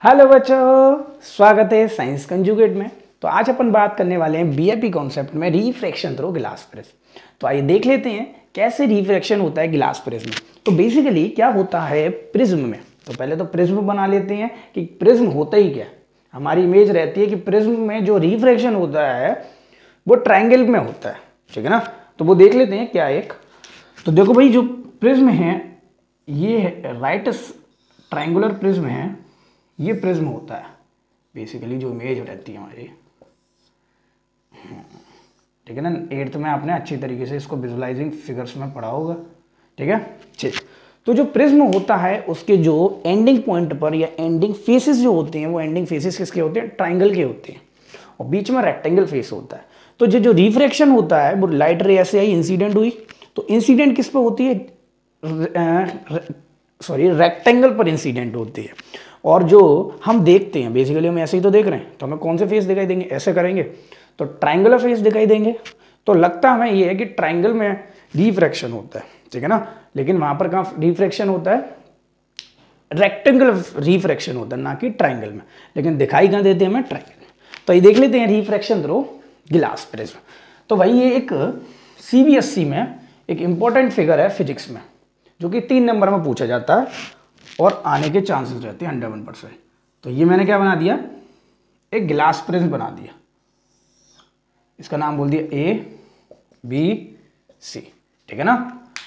Hello बच्चों, स्वागत है साइंस कंजुगेट में। तो आज अपन बात करने वाले हैं बीएपी कॉन्सेप्ट में रिफ्रैक्शन थ्रू ग्लास प्रिज्म। तो आइए देख लेते हैं कैसे रिफ्रैक्शन होता है ग्लास प्रिज्म में। तो बेसिकली क्या होता है प्रिज्म में, तो पहले तो प्रिज्म बना लेते हैं कि प्रिज्म होता ही क्या। हमारी इमेज रहती है कि प्रिज्म में जो रिफ्रैक्शन होता है वो ट्राइंगल में होता है, ठीक है ना। तो वो देख लेते हैं क्या एक। तो देखो भाई, जो प्रिज्म है ये राइट ट्राइंगुलर प्रिज्म है, ये प्रिज्म होता है। बेसिकली जो इमेज रहती है हमारी, ठीक है ना। 8th में आपने अच्छी तरीके से इसको विजुअलाइजिंग फिगर्स में पढ़ा होगा, ठीक है। ठीक, तो जो प्रिज्म होता है उसके जो एंडिंग पॉइंट पर या एंडिंग फेसेस जो होते हैं वो एंडिंग फेसेस किसके होते हैं, ट्राइंगल के होते हैं, और बीच में रेक्टेंगल फेस होता है। तो जो रिफ्रैक्शन होता है वो लाइट रे ऐसे आई, इंसिडेंट हुई, तो इंसिडेंट किस पे होती है, रेक्टेंगल पर इंसिडेंट होती है। और जो हम देखते हैं बेसिकली हम ऐसे ही तो देख रहे हैं, तो हमें कौन से फेस दिखाई देंगे, ऐसे करेंगे तो ट्राइंगुलर फेस दिखाई देंगे। तो लगता हमें ये है कि ट्राइंगल में रिफ्रैक्शन होता है, ठीक है ना। लेकिन वहां पर कहाँ रिफ्रैक्शन होता है, रेक्टेंगल रिफ्रैक्शन होता है, ना कि ट्राइंगल में। लेकिन दिखाई कहाँ देते हैं हमें, ट्राइंगल में। तो ये देख लेते हैं रिफ्रैक्शन थ्रू ग्लास प्रिज्म। तो भाई ये एक सीबीएसई में एक इंपॉर्टेंट फिगर है फिजिक्स में, जो कि 3 नंबर में पूछा जाता है और आने के चांसेस रहते हैं 101%। तो ये मैंने क्या बना दिया, एक ग्लास प्रिज्म बना दिया। इसका नाम बोल दिया ए बी सी, ठीक है ना।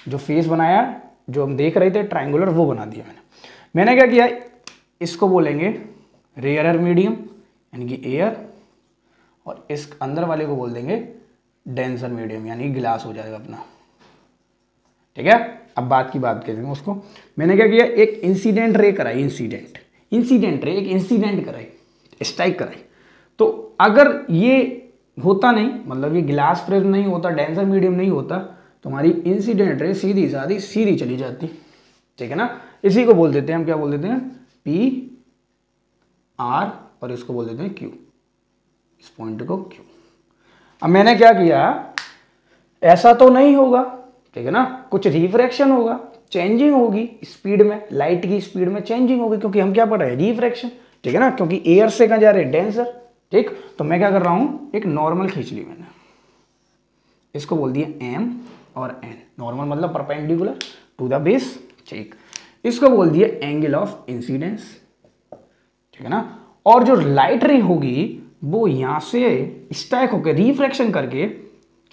जो फेस बनाया, जो हम देख रहे थे ट्राइंगुलर, वो बना दिया मैंने क्या किया, इसको बोलेंगे रेयर मीडियम यानी कि एयर, और इस अंदर वाले को बोल देंगे डेंसर मीडियम यानी ग्लास हो जाएगा अपना, ठीक है। अब बात की बात करेंगे उसको। मैंने क्या किया, एक इंसिडेंट रे कराई, इंसिडेंट रे, एक इंसिडेंट कराई, स्ट्राइक कराई। तो अगर ये होता नहीं, मतलब ये ग्लास प्रिज्म नहीं होता, डेंसर मीडियम नहीं होता, तो हमारी इंसिडेंट रे सीधी चली जाती, ठीक है ना। इसी को बोल देते हैं हम, क्या बोल देते हैं, पी आर, और इसको बोल देते हैं क्यू, इस पॉइंट को क्यू। अब मैंने क्या किया, ऐसा तो नहीं होगा, ठीक है ना, कुछ रिफ्रैक्शन होगा, चेंजिंग होगी स्पीड में, लाइट की स्पीड में चेंजिंग होगी, क्योंकि हम क्या पढ़ रहे हैं, रिफ्रैक्शन, ठीक है ना। क्योंकि एयर से कहां जा रहे हैं, डेंसर, ठीक। तो मैं क्या कर रहा हूं, एक नॉर्मल खींच ली मैंने, इसको बोल दिया एम और एन। नॉर्मल मतलब परपेंडिकुलर टू द बेस, ठीक। इसको बोल दिया एंगल ऑफ इंसिडेंस, ठीक है ना। और जो लाइट रे होगी वो यहां से स्ट्राइक होकर रिफ्रैक्शन करके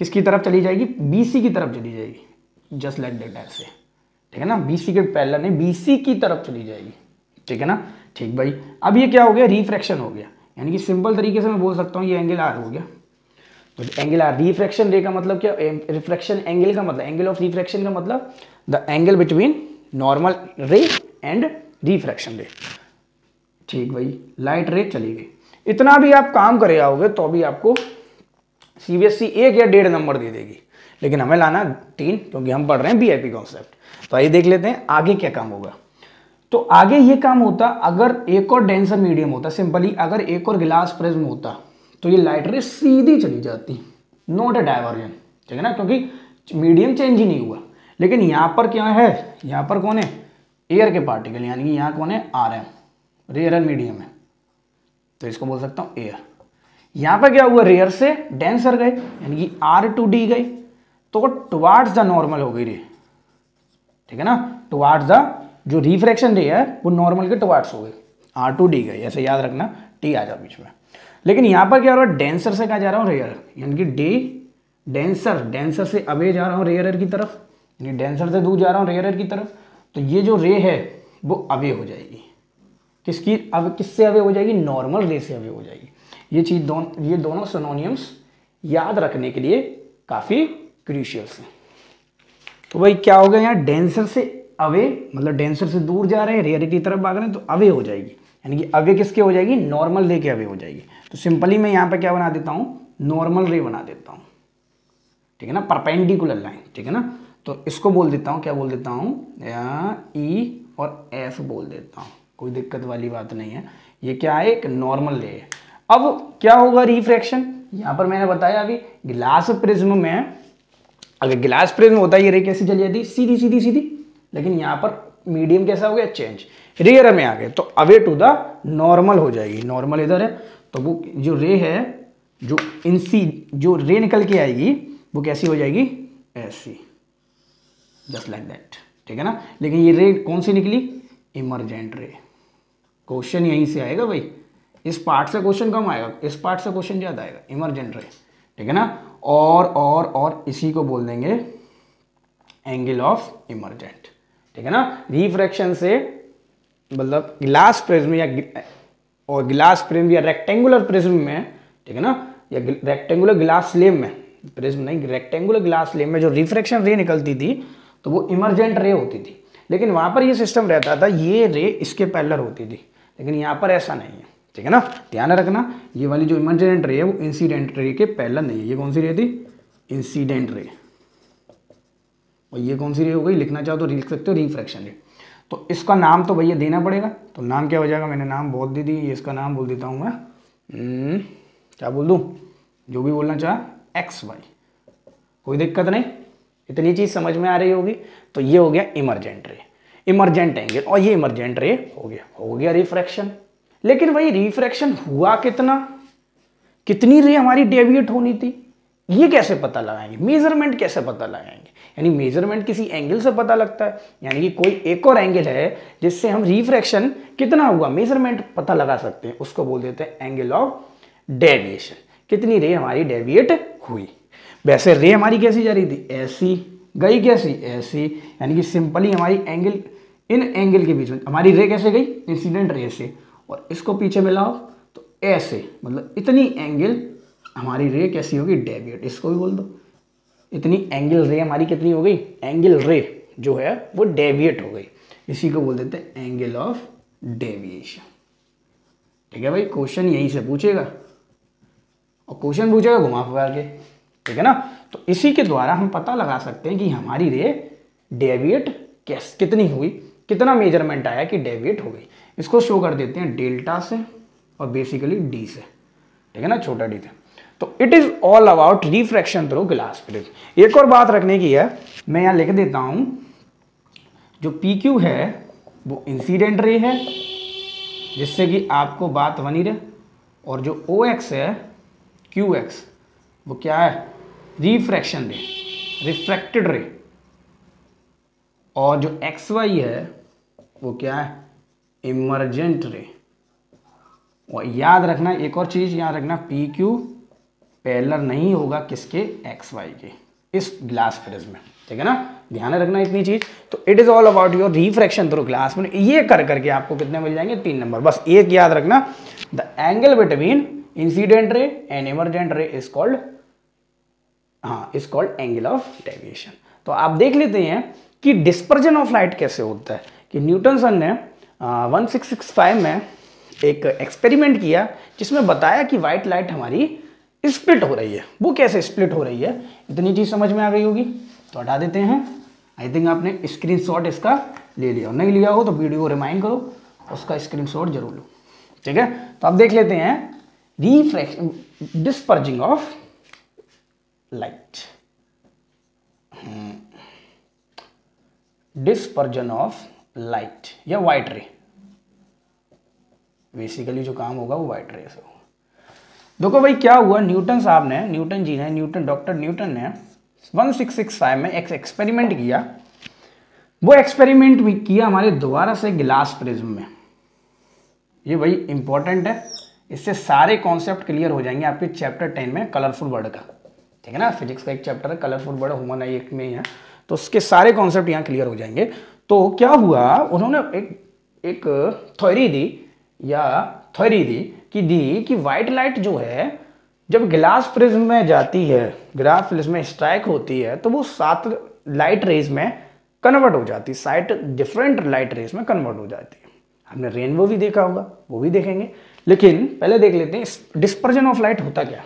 किसकी तरफ चली जाएगी, बीसी की तरफ चली जाएगी, जस्ट लाइक दैट ऐसे, ठीक है ना। बीसी के पैरेलल नहीं, बीसी की तरफ चली जाएगी, ठीक है ना। ठीक भाई, अब ये क्या हो गया, रिफ्रैक्शन हो गया, यानी कि सिंपल तरीके से मैं बोल सकता हूँ ये एंगल आर हो गया। तो एंगल आर, रिफ्रैक्शन रे का मतलब क्या, रिफ्रैक्शन एंगल का मतलब, एंगल ऑफ रिफ्रैक्शन का मतलब द एंगल बिटवीन नॉर्मल रे एंड रिफ्रैक्शन रे, ठीक भाई। लाइट रे चली गई, इतना भी आप काम करे आओगे तो भी आपको सीबीएसई 1 या 1.5 नंबर दे देगी, लेकिन हमें लाना 3, क्योंकि हम पढ़ रहे हैं बीआईपी कॉन्सेप्ट। तो आइए देख लेते हैं आगे क्या काम होगा। तो आगे ये काम होता, अगर एक और डेंसर मीडियम होता, सिंपली अगर एक और ग्लास प्रिज्म होता, तो ये लाइट रे सीधी चली जाती, नॉट अ डाइवर्जन, ठीक है ना, क्योंकि मीडियम चेंज ही नहीं हुआ। लेकिन यहाँ पर क्या है, यहाँ पर कौन है, एयर के पार्टिकल, यानी कि यहाँ कौन है, आर एम, रेयर मीडियम है, तो इसको बोल सकता हूँ एयर। यहां पर क्या हुआ, रेयर से डेंसर गए, यानी कि R2D गए, तो टुवार्ड्स द नॉर्मल हो गई रे, ठीक है ना। टुवार्ड्स द, जो रिफ्रैक्शन रे है वो नॉर्मल के टुवार्ड्स हो गई, R2D गए, ऐसे याद रखना, टी आ जा बीच में। लेकिन यहां पर क्या हो रहा है, डेंसर से कहा जा रहा हूं, रेयर, यानी कि डेंसर से अवे जा रहा हूं रेयर की तरफ, यानी डेंसर से दूर जा रहा हूं रेयर की तरफ। तो ये जो रे है वो अवे हो जाएगी, किसकी, अब किससे अवे हो जाएगी, नॉर्मल रे से अवे हो जाएगी। ये दोनों सिनोनिम्स याद रखने के लिए काफी क्रूशियल्स हैं। तो भाई क्या हो गया, यहाँ डेंसर से अवे मतलब डेंसर से दूर जा रहे हैं, रेयर की तरफ भाग रहे हैं, तो अवे हो जाएगी, यानी कि अवे किसके हो जाएगी, नॉर्मल रे के अवे हो जाएगी। तो सिंपली मैं यहाँ पे क्या बना देता हूँ, नॉर्मल रे बना देता हूँ, ठीक है ना, परपेंडिकुलर लाइन, ठीक है ना। तो इसको बोल देता हूँ, क्या बोल देता हूँ, ई और एफ बोल देता हूँ, कोई दिक्कत वाली बात नहीं है। ये क्या है, एक नॉर्मल रे है। अब क्या होगा, रिफ्रैक्शन, यहां पर मैंने बताया अभी ग्लास प्रिज्म में, अगर ग्लास प्रिज्म होता है ये रे कैसी चली जाती, सीधी सीधी सीधी, लेकिन यहां पर मीडियम कैसा हो गया, चेंज, रेयर में आ गए, तो अवे टू द नॉर्मल हो जाएगी, नॉर्मल इधर है तो वो जो रे है, जो रे निकल के आएगी वो कैसी हो जाएगी, ऐसी, जस्ट लाइक दैट, ठीक है ना। लेकिन ये रे कौन सी निकली, इमरजेंट रे। क्वेश्चन यहीं से आएगा भाई, इस पार्ट से क्वेश्चन कम आएगा, इस पार्ट से क्वेश्चन ज़्यादा आएगा, इमरजेंट रे, ठीक है ना। और इसी को बोल देंगे एंगल ऑफ इमरजेंट, ठीक है ना। रिफ्रैक्शन से मतलब ग्लास प्रिज्म और ग्लास प्रिज्म या रेक्टेंगुलर प्रिज्म में, ठीक है ना, या रेक्टेंगुलर ग्लास स्लेब में, प्रिज्म नहीं, रेक्टेंगुलर ग्लास स्लेब में जो रिफ्रैक्शन रे निकलती थी तो वो इमरजेंट रे होती थी। लेकिन वहां पर ये सिस्टम रहता था, ये रे इसके पैरेलल होती थी, लेकिन यहाँ पर ऐसा नहीं है, ठीक है ना। ध्यान रखना, ये वाली जो इमरजेंट रे है वो इंसिडेंट रे के पैरेलल नहीं है। ये कौन सी रे थी, इंसिडेंट रे, और ये कौन सी रे हो गई, लिखना चाहो तो लिख सकते हो, रिफ्रैक्शन रे। तो इसका नाम तो भैया देना पड़ेगा, तो नाम क्या हो जाएगा, मैंने नाम बहुत दे दी, ये इसका नाम बोल देता हूँ मैं, क्या बोल दूँ, जो भी बोलना चाह, एक्स वाई, कोई दिक्कत नहीं, इतनी चीज़ समझ में आ रही होगी। तो ये हो गया इमरजेंट रे, इमरजेंट एंगल, और ये इमरजेंट रे हो गया रिफ्रैक्शन। लेकिन भाई रिफ्रैक्शन हुआ कितना, कितनी रे हमारी डेविएट होनी थी, ये कैसे पता लगाएंगे, मेजरमेंट कैसे पता लगाएंगे। यानी मेजरमेंट किसी एंगल से पता लगता है, यानी कि कोई एक और एंगल है जिससे हम रिफ्रैक्शन कितना हुआ मेजरमेंट पता लगा सकते हैं, उसको बोल देते हैं एंगल ऑफ डेविएशन। कितनी रे हमारी डेविएट हुई। वैसे रे हमारी कैसी जा रही थी, ऐसी गई, कैसी, ऐसी, यानी कि सिंपली हमारी एंगल, इन एंगल के बीच में हमारी रे कैसे गई, इंसिडेंट रे से, और इसको पीछे मिलाओ तो ऐसे, मतलब इतनी एंगल हमारी रे कैसी होगी, डेविएट, इसको भी बोल दो। इतनी एंगल रे हमारी कितनी हो गई, एंगल रे जो है वो डेविएट हो गई, इसी को बोल देते हैं एंगल ऑफ डेविएशन, ठीक है भाई। क्वेश्चन यहीं से पूछेगा, और क्वेश्चन पूछेगा घुमा फिरा के, ठीक है ना। तो इसी के द्वारा हम पता लगा सकते हैं कि हमारी रे डेविएट कितनी हुई, कितना मेजरमेंट आया कि डेविएट हो गई। इसको शो कर देते हैं डेल्टा से और बेसिकली डी से, ठीक है ना, छोटा डी से। तो it is all about refraction through glass prism. एक और बात रखने की है, मैं यहां लिख देता हूं, जो पी क्यू है वो इंसिडेंट रे है, जिससे कि आपको बात बनी रहे, और जो ओ एक्स है, क्यू एक्स, वो क्या है, रिफ्रैक्शन रे, रिफ्रैक्टेड रे, और जो एक्स वाई है वो क्या है, इमरजेंट रे। और याद रखना एक और चीज, याद रखना, पी क्यू पैरेलल नहीं होगा किसके, एक्स वाई के, इस ग्लास प्रिज्म में, ठीक है ना। ध्यान रखना इतनी चीज। तो it is all about your refraction through glass में। ये कर करके आपको कितने मिल जाएंगे, 3 नंबर। बस एक याद रखना, the angle between incident ray and emergent ray is called, is called angle of deviation. तो आप देख लेते हैं कि डिस्पर्जन ऑफ लाइट कैसे होता है। कि न्यूटन सन ने 1665 में एक एक्सपेरिमेंट किया, जिसमें बताया कि व्हाइट लाइट हमारी स्प्लिट हो रही है। वो कैसे स्प्लिट हो रही है, इतनी चीज समझ में आ गई होगी। तो हटा देते हैं। आई थिंक आपने स्क्रीनशॉट इसका ले लिया, नहीं लिया हो तो वीडियो को रिमाइंड करो, उसका स्क्रीनशॉट जरूर लो, ठीक है। तो अब देख लेते हैं refraction, dispersing of light, dispersion of light या व्हाइट रे। बेसिकली जो काम होगा वो व्हाइट रे से होगा। देखो भाई क्या हुआ, न्यूटन साहब ने, न्यूटन जी ने, डॉक्टर न्यूटन ने 1665 में एक एक्सपेरिमेंट किया। वो एक्सपेरिमेंट भी किया हमारे दोबारा से ग्लास प्रिज्म में। ये भाई इंपॉर्टेंट है, इससे सारे कॉन्सेप्ट क्लियर हो जाएंगे आपके चैप्टर 10 में, कलरफुल वर्ड का, ठीक है ना। फिजिक्स का एक चैप्टर है कलरफुल वर्ड, ह्यूमन आई एक में ही है, तो उसके सारे कॉन्सेप्ट यहाँ क्लियर हो जाएंगे। तो क्या हुआ, उन्होंने एक थ्योरी दी कि व्हाइट लाइट जो है जब ग्लास प्रिज्म में जाती है, ग्लास प्रिज्म में स्ट्राइक होती है, तो वो 7 लाइट रेज में कन्वर्ट हो जाती है, 7 डिफरेंट लाइट रेज में कन्वर्ट हो जाती है। हमने रेनबो भी देखा होगा, वो भी देखेंगे, लेकिन पहले देख लेते हैं डिस्पर्जन ऑफ लाइट होता क्या।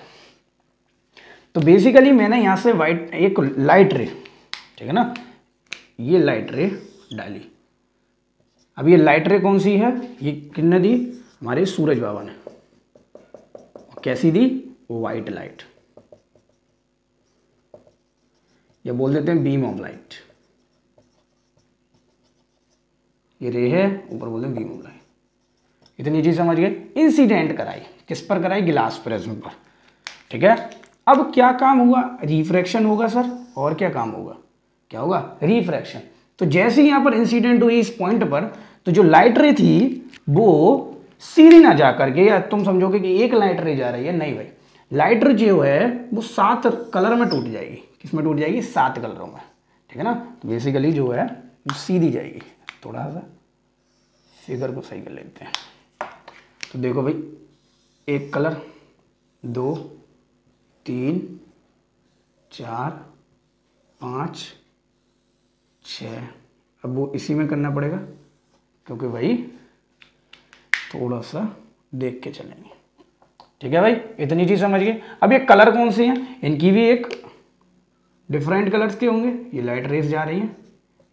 तो बेसिकली मैंने यहां से एक लाइट रे, ठीक है ना, ये लाइट रे डाली। अब ये लाइट रे कौन सी है, ये किसने दी, हमारे सूरज बाबा ने। कैसी दी, व्हाइट लाइट, या बोल देते हैं बीम ऑफ लाइट। ये रे है, ऊपर बोलते हैं बीम ऑफ लाइट। इतनी चीज समझ गए। इंसिडेंट कराई, किस पर कराई? ग्लास प्रिज्म पर, ठीक है। अब क्या काम हुआ? रिफ्रैक्शन होगा सर, और क्या काम होगा? क्या होगा? रिफ्रैक्शन। तो जैसे ही यहाँ पर इंसिडेंट हुई इस पॉइंट पर, तो जो लाइट रे थी वो सीधी ना जा करके, या तुम समझोगे कि एक लाइट रे जा रही है, नहीं भाई, लाइट रे जो है वो 7 कलर में टूट जाएगी। किसमें टूट जाएगी? 7 कलरों में, ठीक है ना। तो बेसिकली जो है वो सीधी जाएगी। थोड़ा सा फिगर को सही कर लेते हैं। तो देखो भाई, एक कलर, 2, 3, 4, 5, 6। अब वो इसी में करना पड़ेगा, क्योंकि भाई थोड़ा सा देख के चलेंगे, ठीक है भाई। इतनी चीज समझ गए। अब ये कलर कौन से हैं? इनकी भी एक डिफरेंट कलर्स के होंगे। ये लाइट रेस जा रही हैं,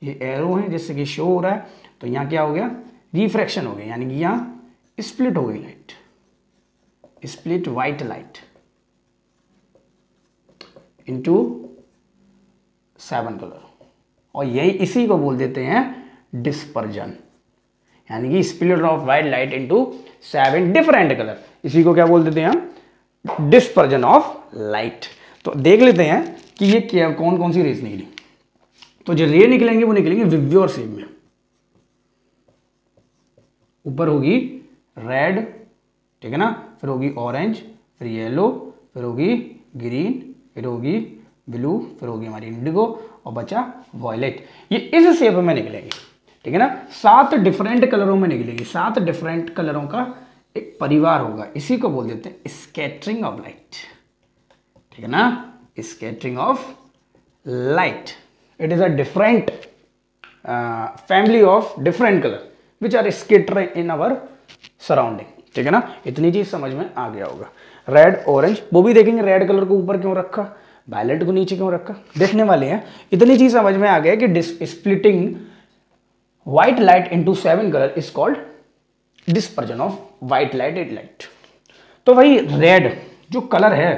ये एरो हैं जिससे कि शो हो रहा है। तो यहाँ क्या हो गया? रिफ्रैक्शन हो गया, यानी कि यहाँ स्प्लिट हो गई light, split white light into 7 colour, और यही इसी को बोल देते हैं डिस्पर्जन, यानी कि split of white light into 7 different colour. इसी को क्या बोल देते हैं हम? Dispersion of light. तो देख लेते हैं कि ये क्या, कौन कौन सी रेस निकली। तो जो रे निकलेंगे वो निकलेंगे विब्योर शेप में। ऊपर होगी रेड, ठीक है ना, फिर होगी ऑरेंज, फिर येलो, फिर होगी ग्रीन, फिर होगी ब्लू, फिर होगी हमारी इंडिगो, और बचा वॉयलेट। ये इस शेप में निकलेगी, ठीक है ना। 7 डिफरेंट कलरों में निकलेगी। 7 डिफरेंट कलरों का एक परिवार होगा। इसी को बोल देते हैं स्कैटरिंग ऑफ लाइट, ठीक है ना, scattering of light. It is a different family of different colour which are scattered in our surrounding, ठीक है ना। इतनी चीज समझ में आ गया होगा। रेड, ऑरेंज, वो भी देखेंगे रेड कलर को ऊपर क्यों रखा, वायलेट को नीचे क्यों रखा, देखने वाले हैं। इतनी चीज समझ में आ गया कि splitting white light into 7 colour is called dispersion of white light at light. तो भाई रेड जो कलर है,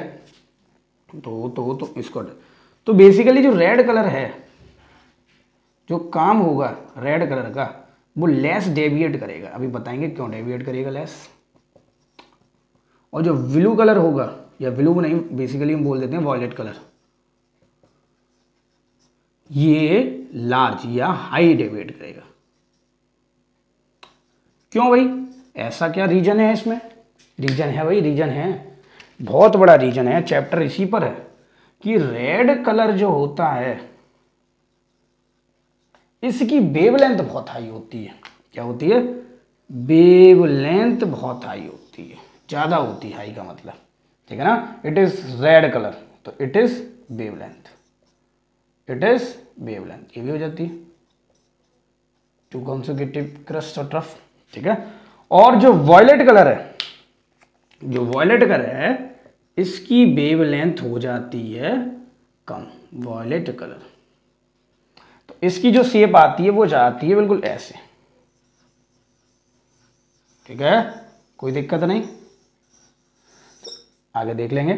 तो इसको, तो बेसिकली जो रेड कलर है, जो काम होगा रेड कलर का, वो लेस डेविएट करेगा। अभी बताएंगे क्यों डेविएट करेगा लेस। और जो ब्लू कलर होगा, या ब्लू नहीं, बेसिकली हम बोल देते हैं वॉयलेट कलर, ये लार्ज या हाई डेविएट करेगा। क्यों भाई? ऐसा क्या रीजन है इसमें? रीजन है भाई, रीजन है, बहुत बड़ा रीजन है। चैप्टर इसी पर है कि रेड कलर जो होता है इसकी वेवलेंथ बहुत हाई होती है। क्या होती है? वेवलेंथ बहुत हाई होती है, ज्यादा होती है, हाई का मतलब, ठीक है ना। इट इज रेड कलर, तो it is wavelength, it is wavelength, ये भी हो जाती है 2 consecutive क्रस्ट और ट्रफ, ठीक है। और जो वॉयलेट कलर है, जो वॉयलेट कलर है, इसकी वेवलेंथ हो जाती है कम, वॉयलेट कलर। तो इसकी जो शेप आती है वो जाती है बिल्कुल ऐसे, ठीक है, कोई दिक्कत नहीं। तो आगे देख लेंगे।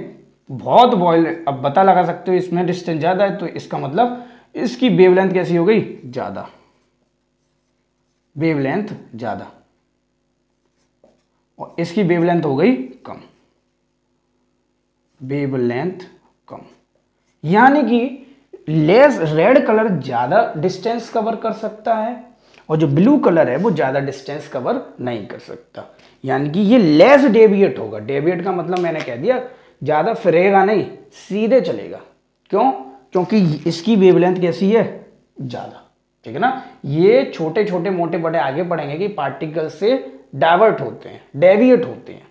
बहुत वॉयलेट, अब पता लगा सकते हो इसमें डिस्टेंस ज्यादा है, तो इसका मतलब इसकी वेवलेंथ कैसी हो गई? ज्यादा, वेवलेंथ ज्यादा, और इसकी वेवलेंथ हो गई कम, वेवलेंथ कम। यानी कि लेस रेड कलर ज्यादा डिस्टेंस कवर कर सकता है, और जो ब्लू कलर है वो ज्यादा डिस्टेंस कवर नहीं कर सकता। यानी कि ये लेस डेविएट होगा। डेविएट का मतलब मैंने कह दिया, ज्यादा फिरेगा नहीं, सीधे चलेगा। क्यों? क्योंकि इसकी वेवलेंथ कैसी है? ज्यादा, ठीक है ना। ये छोटे छोटे मोटे बड़े आगे पढ़ेंगे कि पार्टिकल से डाइवर्ट होते हैं, डेविएट होते हैं,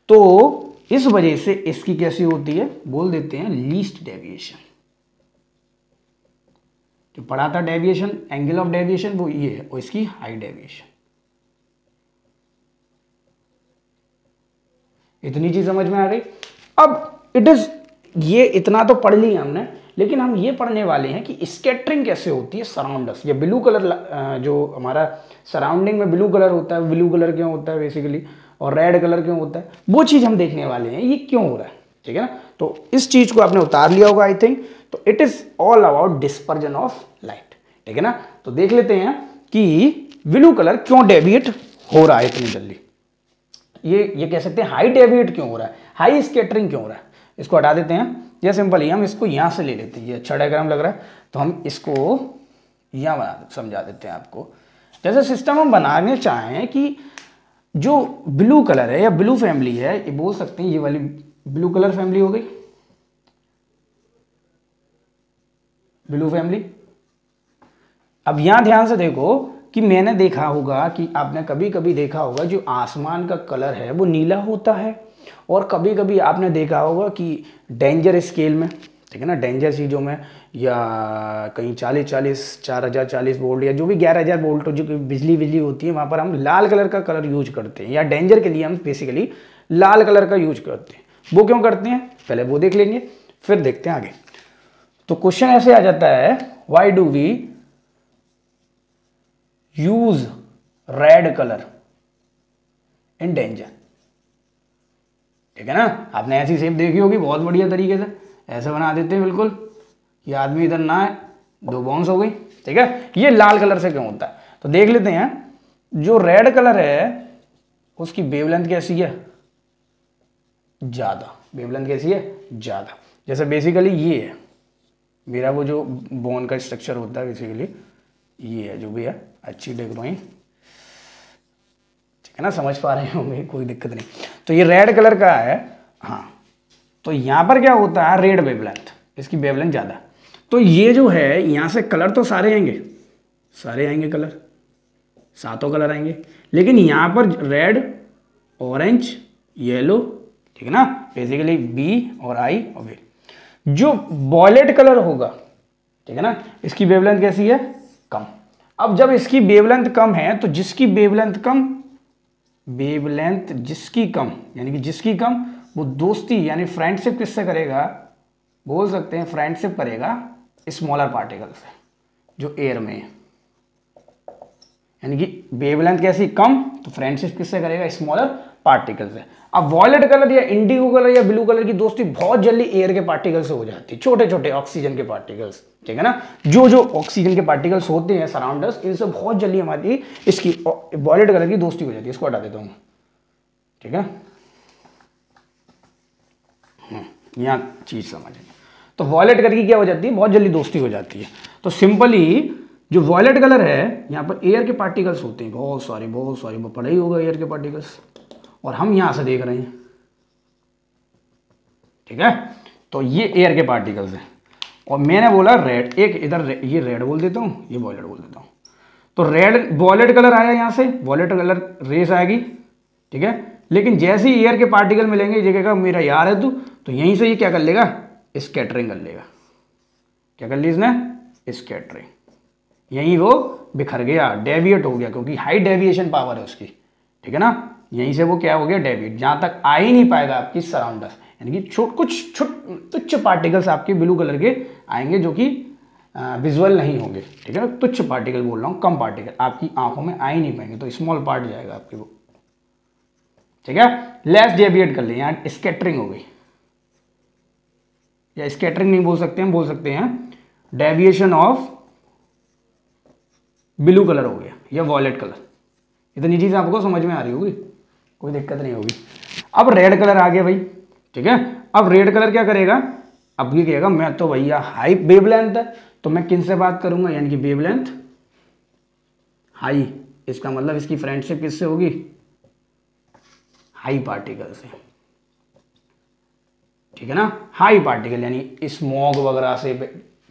तो इस वजह से इसकी कैसी होती है? बोल देते हैं लीस्ट डेविएशन। जो पढ़ा था डेविएशन, एंगल ऑफ डेविएशन, वो ये है, और इसकी हाई डेविएशन। इतनी चीज समझ में आ गई। अब इट इज, ये इतना तो पढ़ लिया हमने, लेकिन हम ये पढ़ने वाले हैं कि स्कैटरिंग कैसे होती है सराउंडर्स। ये ब्लू कलर जो हमारा सराउंडिंग में ब्लू कलर होता है, ब्लू कलर क्यों होता है बेसिकली, और रेड कलर क्यों होता है, वो चीज हम देखने वाले हैं, ये क्यों हो रहा है, ठीक है ना। तो इस चीज को आपने उतार लिया होगा आई थिंक। तो it is all about dispersion of light, ठीक है ना। तो देख लेते हैं कि ब्लू कलर क्यों डेविएट हो रहा है इतनी जल्दी। ये कह सकते हैं हाई डेविएट क्यों हो रहा है, हाई स्कैटरिंग क्यों हो रहा है। इसको हटा देते हैं, या सिंपल ही हम इसको यहाँ से ले लेते हैं, ये अच्छा डायग्राम लग रहा है तो हम इसको यहाँ समझा देते हैं आपको। जैसे सिस्टम हम बनाने चाहें कि जो ब्लू कलर है या ब्लू फैमिली है, ये बोल सकते हैं ये वाली ब्लू कलर फैमिली हो गई, ब्लू फैमिली। अब यहां ध्यान से देखो कि मैंने देखा होगा कि आपने कभी कभी देखा होगा जो आसमान का कलर है वो नीला होता है, और कभी कभी आपने देखा होगा कि डेंजर स्केल में, ठीक है ना, डेंजर चीज़ों में या कहीं 4040 वोल्ट या जो भी 11,000 वोल्ट जो बिजली होती है, वहाँ पर हम लाल कलर का कलर यूज करते हैं, या डेंजर के लिए हम बेसिकली लाल कलर का यूज करते हैं। वो क्यों करते हैं पहले वो देख लेंगे, फिर देखते हैं आगे। तो क्वेश्चन ऐसे आ जाता है, why do we use red colour in danger. ठीक है ना, आपने ऐसी शेप देखी होगी बहुत बढ़िया तरीके से, ऐसे बना देते हैं बिल्कुल कि आदमी इधर ना है, 2 बाउंस हो गई। ठीक है, ये लाल कलर से क्यों होता है तो देख लेते हैं। जो रेड कलर है उसकी वेवलेंथ कैसी है, ज्यादा, वेवलेंथ कैसी है, ज्यादा। जैसे बेसिकली ये है मेरा वो जो बोन का स्ट्रक्चर होता है, बेसिकली ये है जो भी है, अच्छी देख लो, ठीक है ना, समझ पा रहे होंगे, कोई दिक्कत नहीं। तो ये रेड कलर का है, हाँ। तो यहाँ पर क्या होता है, रेड वेवलेंथ, इसकी वेवलेंथ ज़्यादा। तो ये जो है यहाँ से कलर तो सारे आएंगे, सारे आएंगे कलर, 7 कलर आएंगे, लेकिन यहाँ पर रेड, ऑरेंज, येलो, ठीक है ना, बेसिकली बी और आई और वे। जो वॉयलेट कलर होगा, ठीक है ना, इसकी वेवलेंथ कैसी है, कम। अब जब इसकी वेवलेंथ कम है तो जिसकी वेवलेंथ कम, वेवलेंथ जिसकी कम यानी कि जिसकी कम, वो दोस्ती यानी फ्रेंडशिप किससे करेगा, बोल सकते हैं फ्रेंडशिप करेगा स्मॉलर पार्टिकल से जो एयर में है। यानी कि वेवलेंथ कैसी कम तो फ्रेंडशिप किससे करेगा, स्मॉलर पार्टिकल से। अब वॉयलेट कलर या इंडिगो कलर या ब्लू कलर की दोस्ती बहुत जल्दी एयर के पार्टिकल से हो जाती है, छोटे छोटे ऑक्सीजन के पार्टिकल्स, ठीक है ना, जो ऑक्सीजन के पार्टिकल्स होते हैं सराउंडर्स, इनसे बहुत जल्दी हमारी इसकी वॉयलेट कलर की दोस्ती हो जाती है। इसको हटा देता हूँ, ठीक है, यहाँ चीज समझेंगे। तो वॉयलेट कलर की क्या हो जाती है, बहुत जल्दी दोस्ती हो जाती है। तो सिंपली जो वॉयलेट कलर है, यहाँ पर एयर के पार्टिकल्स होते हैं बहुत सारे, वो पढ़ा ही होगा एयर के पार्टिकल्स, और हम यहां से देख रहे हैं, ठीक है। तो ये एयर के पार्टिकल्स हैं, और मैंने बोला रेड, एक इधर ये रेड बोल देता हूं, ये वॉयलेट बोल देता हूं। तो रेड वॉयलेट कलर आया, यहां से वॉयलेट कलर रेस आएगी, ठीक है। लेकिन जैसे ही एयर के पार्टिकल मिलेंगे, ये कहेगा मेरा यार है तू, तो यहीं से ये क्या कर लेगा, स्कैटरिंग कर लेगा। क्या कर ली इसने, स्कैटरिंग, यहीं वो बिखर गया, डेविएट हो गया, क्योंकि हाई डेविएशन पावर है उसकी, ठीक है ना। यहीं से वो क्या हो गया, डेविएट, जहां तक आ ही नहीं पाएगा आपकी सराउंडर्स, यानी कि कुछ तुच्छ पार्टिकल्स आपके ब्लू कलर के आएंगे जो कि विजुअल नहीं होंगे, ठीक है ना। तुच्छ पार्टिकल बोल रहा हूँ, कम पार्टिकल आपकी आंखों में आ ही नहीं पाएंगे, तो स्मॉल पार्ट जाएगा आपके वो, ठीक है। लेस डेविएट कर ले, यहाँ स्कैटरिंग हो गई, या स्कैटरिंग नहीं बोल सकते, हम बोल सकते हैं डेविएशन ऑफ ब्लू कलर हो गया या वॉयलेट कलर। इतनी चीज आपको समझ में आ रही होगी, कोई दिक्कत नहीं होगी। अब रेड कलर आ गया भाई, ठीक है। अब रेड कलर क्या करेगा, अब ये कहेगा मैं तो भैया हाई वेवलेंथ है, तो मैं किन से बात करूंगा, यानी कि वेवलेंथ हाई, इसका मतलब इसकी फ्रेंडशिप किससे होगी, हाई पार्टिकल से, ठीक है ना। हाई पार्टिकल यानी स्मॉग वगैरह से,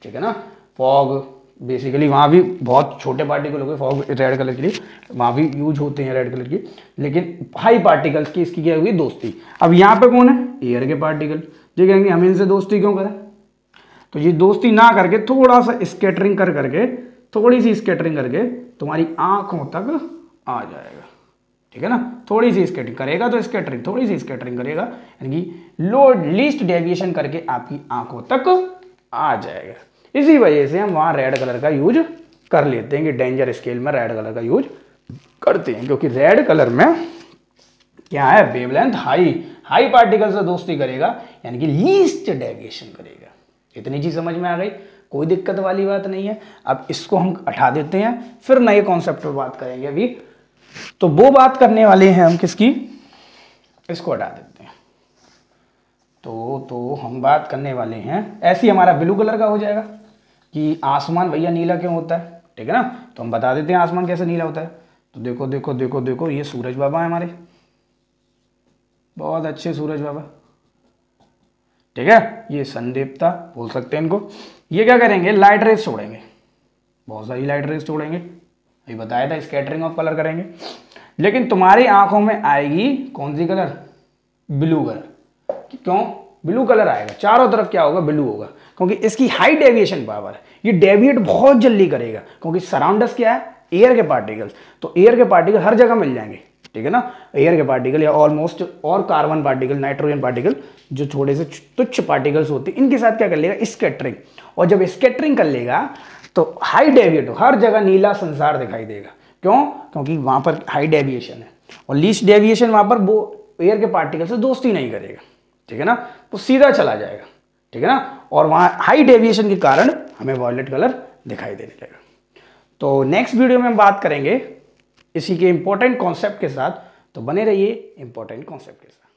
ठीक है ना, फॉग, बेसिकली वहाँ भी बहुत छोटे पार्टिकल हो गए फॉग रेड कलर के लिए, वहाँ भी यूज होते हैं रेड कलर की, लेकिन हाई पार्टिकल्स की इसकी क्या हुई, दोस्ती। अब यहाँ पे कौन है, एयर के पार्टिकल, जो कहेंगे हम इनसे दोस्ती क्यों करें, तो ये दोस्ती ना करके थोड़ा सा स्कैटरिंग करके, थोड़ी सी स्कैटरिंग करके तुम्हारी आंखों तक आ जाएगा, ठीक है ना। थोड़ी सी स्कैटरिंग करेगा तो स्कैटरिंग, थोड़ी सी स्कैटरिंग करेगा, यानी कि लीस्ट डेविएशन करके आपकी आंखों तक आ जाएगा। इसी वजह से हम वहाँ रेड कलर का यूज कर लेते हैं, कि डेंजर स्केल में रेड कलर का यूज करते हैं, क्योंकि रेड कलर में क्या है, वेवलेंथ हाई पार्टिकल से दोस्ती करेगा, यानी कि लीस्ट डेविएशन करेगा। इतनी चीज समझ में आ गई, कोई दिक्कत वाली बात नहीं है। अब इसको हम हटा देते हैं, फिर नए कॉन्सेप्ट पर बात करेंगे। अभी तो वो बात करने वाले हैं हम किसकी, इसको हटा देते हैं। तो हम बात करने वाले हैं, ऐसे ही हमारा ब्लू कलर का हो जाएगा कि आसमान भैया नीला क्यों होता है, ठीक है ना। तो हम बता देते हैं आसमान कैसे नीला होता है। तो देखो देखो देखो देखो, ये सूरज बाबा है हमारे, बहुत अच्छे सूरज बाबा, ठीक है। ये सन देवता बोल सकते हैं इनको। ये क्या करेंगे, लाइट रेस छोड़ेंगे, बहुत सारी लाइट रेस छोड़ेंगे, ये बताया था, स्कैटरिंग ऑफ कलर करेंगे। लेकिन तुम्हारी आंखों में आएगी कौन सी कलर, ब्लू कलर। क्यों ब्लू कलर आएगा, चारों तरफ क्या होगा, ब्लू होगा, क्योंकि इसकी हाई डेविएशन पावर है, ये डेविएट बहुत जल्दी करेगा, क्योंकि सराउंडर्स क्या है, एयर के पार्टिकल्स। तो एयर के पार्टिकल हर जगह मिल जाएंगे, ठीक है ना। एयर के पार्टिकल या ऑलमोस्ट, और कार्बन पार्टिकल, नाइट्रोजन पार्टिकल, जो थोड़े से तुच्छ पार्टिकल्स होते हैं, इनके साथ क्या कर लेगा, स्कैटरिंग। और जब स्कैटरिंग कर लेगा तो हाई डेविएट, हर जगह नीला संसार दिखाई देगा। क्यों, क्योंकि वहां पर हाई डेविएशन है, और लीस्ट डेविएशन वहां पर वो एयर के पार्टिकल से दोस्ती नहीं करेगा, ठीक है ना, वो सीधा चला जाएगा, ठीक है ना। और वहां हाई डेविएशन के कारण हमें वॉयलेट कलर दिखाई देने लगेगा। तो नेक्स्ट वीडियो में हम बात करेंगे इसी के इंपॉर्टेंट कॉन्सेप्ट के साथ, तो बने रहिए इंपॉर्टेंट कॉन्सेप्ट के साथ।